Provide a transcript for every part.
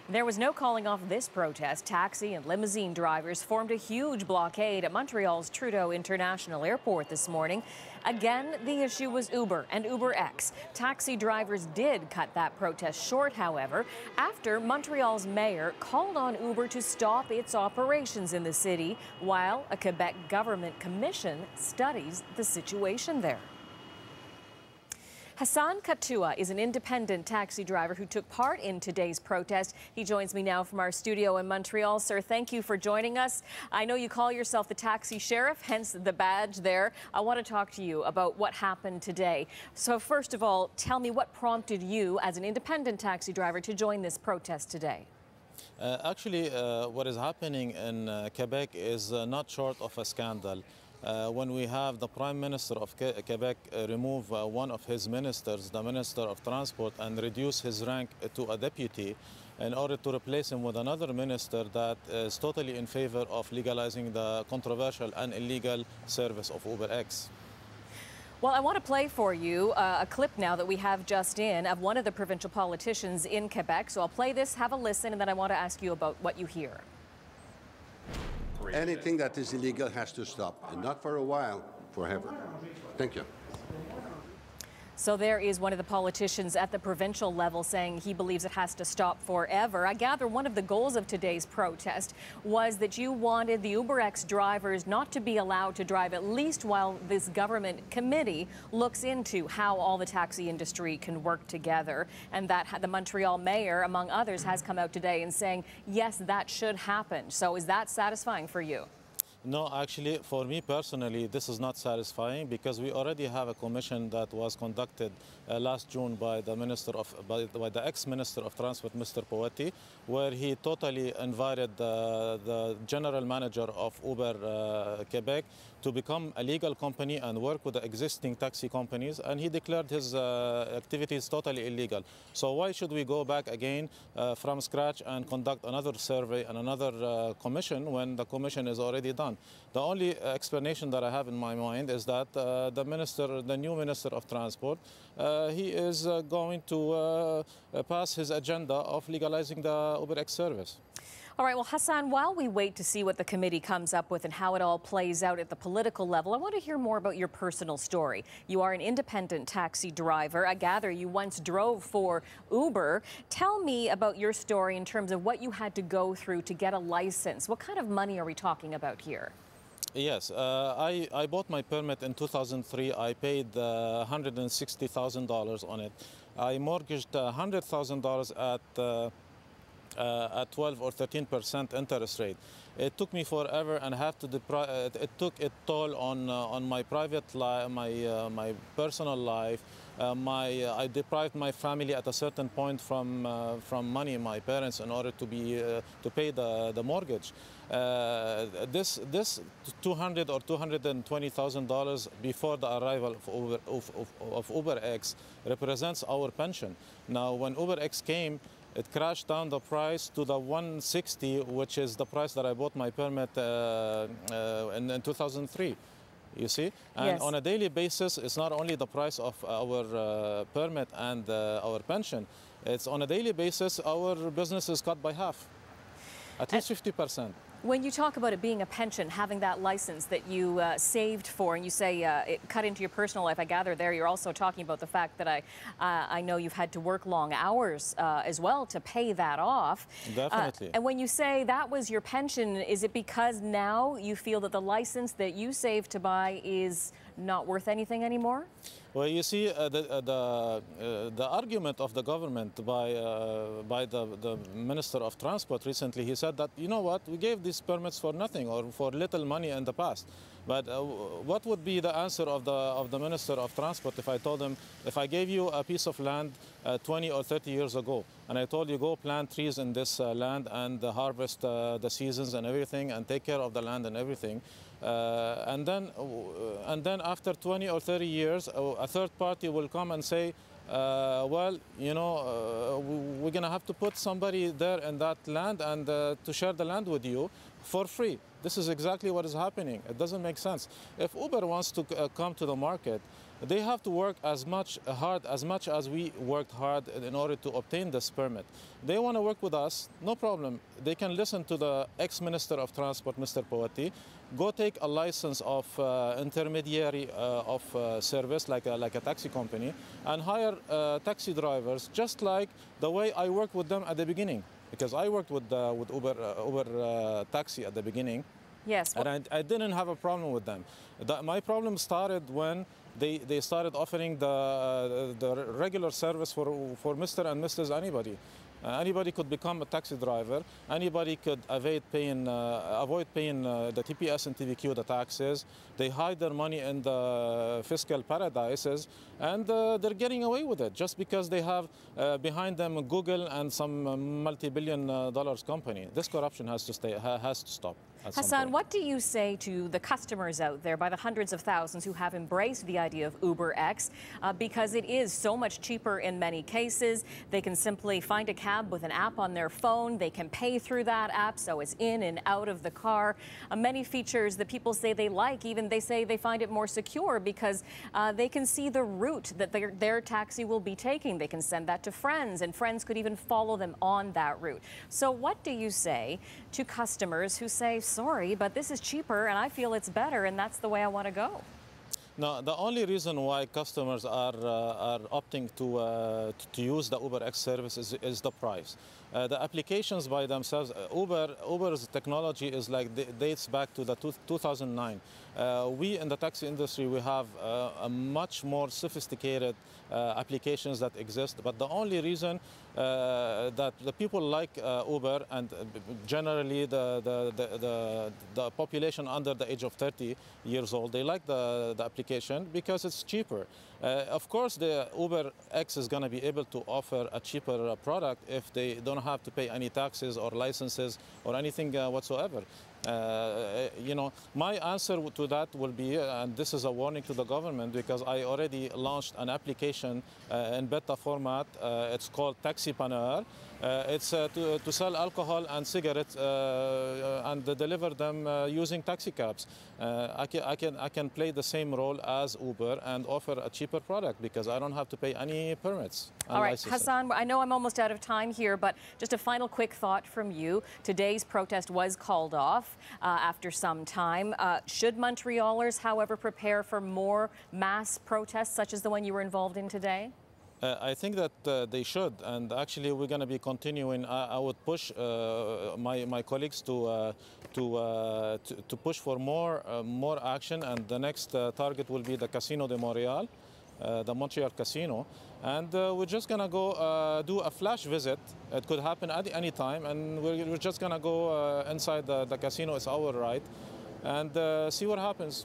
There was no calling off this protest. Taxi and limousine drivers formed a huge blockade at Montreal's Trudeau International Airport this morning. Again, the issue was Uber and UberX. Taxi drivers did cut that protest short, however, after Montreal's mayor called on Uber to stop its operations in the city while a Quebec government commission studies the situation there. Hassan Kattoua is an independent taxi driver who took part in today's protest. He joins me now from our studio in Montreal. Sir, thank you for joining us. I know you call yourself the taxi sheriff, hence the badge there. I want to talk to you about what happened today. So first of all, tell me what prompted you as an independent taxi driver to join this protest today? What is happening in Quebec is not short of a scandal. When we have the Prime Minister of Quebec remove one of his ministers, the Minister of Transport, and reduce his rank to a deputy in order to replace him with another minister that is totally in favor of legalizing the controversial and illegal service of UberX. Well, I want to play for you a clip now that we have just in of one of the provincial politicians in Quebec. So I'll play this, have a listen, and then I want to ask you about what you hear. Anything that is illegal has to stop, and not for a while, forever. Thank you. So there is one of the politicians at the provincial level saying he believes it has to stop forever. I gather one of the goals of today's protest was that you wanted the UberX drivers not to be allowed to drive, at least while this government committee looks into how all the taxi industry can work together, and that the Montreal mayor, among others, has come out today and saying, yes, that should happen. So is that satisfying for you? No, actually, for me personally, this is not satisfying because we already have a commission that was conducted last June by the by the ex-minister of Transport, Mr. Poetti, where he totally invited the general manager of Uber Quebec to become a legal company and work with the existing taxi companies, and he declared his activities totally illegal. So why should we go back again from scratch and conduct another survey and another commission when the commission is already done? The only explanation that I have in my mind is that the new minister of transport, he is going to pass his agenda of legalizing the UberX service. All right, well, Hassan, while we wait to see what the committee comes up with and how it all plays out at the political level, I want to hear more about your personal story. You are an independent taxi driver. I gather you once drove for Uber. Tell me about your story in terms of what you had to go through to get a license. What kind of money are we talking about here? Yes, I bought my permit in 2003. I paid $160,000 on it. I mortgaged $100,000 at 12 or 13% interest rate. It took me forever, and it took a toll on my private life, my personal life. I deprived my family at a certain point from money, my parents, in order to pay the mortgage. This $200,000 or $220,000 before the arrival of UberX represents our pension. Now, when UberX came, it crashed down the price to the $160, which is the price that I bought my permit in 2003. You see? And yes, on a daily basis, it's not only the price of our permit and our pension, it's on a daily basis, our business is cut by half, at least 50%. When you talk about it being a pension, having that license that you saved for, and you say it cut into your personal life, I gather there you're also talking about the fact that I know you've had to work long hours as well to pay that off. Definitely. And when you say that was your pension, is it because now you feel that the license that you saved to buy is not worth anything anymore? Well, you see, the argument of the government by the Minister of Transport recently, he said that, you know what, we gave these permits for nothing or for little money in the past. But what would be the answer of the Minister of Transport if I told him, if I gave you a piece of land 20 or 30 years ago, and I told you go plant trees in this land and harvest the seasons and everything and take care of the land and everything, and then after 20 or 30 years, a third party will come and say, well, you know, we're going to have to put somebody there in that land and to share the land with you for free. This is exactly what is happening. It doesn't make sense. If Uber wants to come to the market, they have to work as much as we worked hard in order to obtain this permit. They want to work with us, no problem. They can listen to the ex-Minister of Transport, Mr. Powati, go take a license of intermediary of service, like a taxi company, and hire taxi drivers, just like the way I worked with them at the beginning. Because I worked with Uber Taxi at the beginning. Yes. And I didn't have a problem with them. My problem started when they started offering the regular service for Mr. and Mrs. anybody. Anybody could become a taxi driver. Anybody could avoid paying the TPS and TVQ, the taxes. They hide their money in the fiscal paradises, and they're getting away with it just because they have behind them Google and some multi-billion dollars company. This corruption has to stop. Hassan, what do you say to the customers out there, by the hundreds of thousands who have embraced the idea of UberX, because it is so much cheaper in many cases? They can simply find a cab with an app on their phone. They can pay through that app, so it's in and out of the car. Many features that people say they like, even they say they find it more secure because they can see the route that their taxi will be taking. They can send that to friends, and friends could even follow them on that route. So what do you say to customers who say, sorry, but this is cheaper and I feel it's better and that's the way I want to go? No, the only reason why customers are opting to use the UberX service is the price. The applications by themselves, Uber's technology is dates back to the 2009. We in the taxi industry, we have a much more sophisticated applications that exist, but the only reason that the people like Uber, and generally the population under the age of 30 years old, they like the application because it's cheaper. Of course, the UberX is going to be able to offer a cheaper product if they don't have to pay any taxes or licenses or anything whatsoever. You know, my answer to that will be, and this is a warning to the government, because I already launched an application in beta format. It's called Taxipreneur. It's to sell alcohol and cigarettes and deliver them using taxi cabs. I can play the same role as Uber and offer a cheaper product because I don't have to pay any permits. All right, Hassan, I know I'm almost out of time here, but just a final quick thought from you. Today's protest was called off after some time. Should Montrealers, however, prepare for more mass protests such as the one you were involved in today? I think that they should, and actually we're going to be continuing. I would push my colleagues to push for more action, and the next target will be the Casino de Montréal, the Montreal Casino, and we're just going to go do a flash visit. It could happen at any time, and we're just going to go inside the casino. It's our right, and see what happens.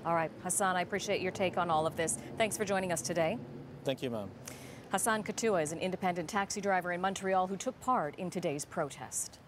All right, Hassan, I appreciate your take on all of this. Thanks for joining us today. Thank you, ma'am. Hassan Kattoua is an independent taxi driver in Montreal who took part in today's protest.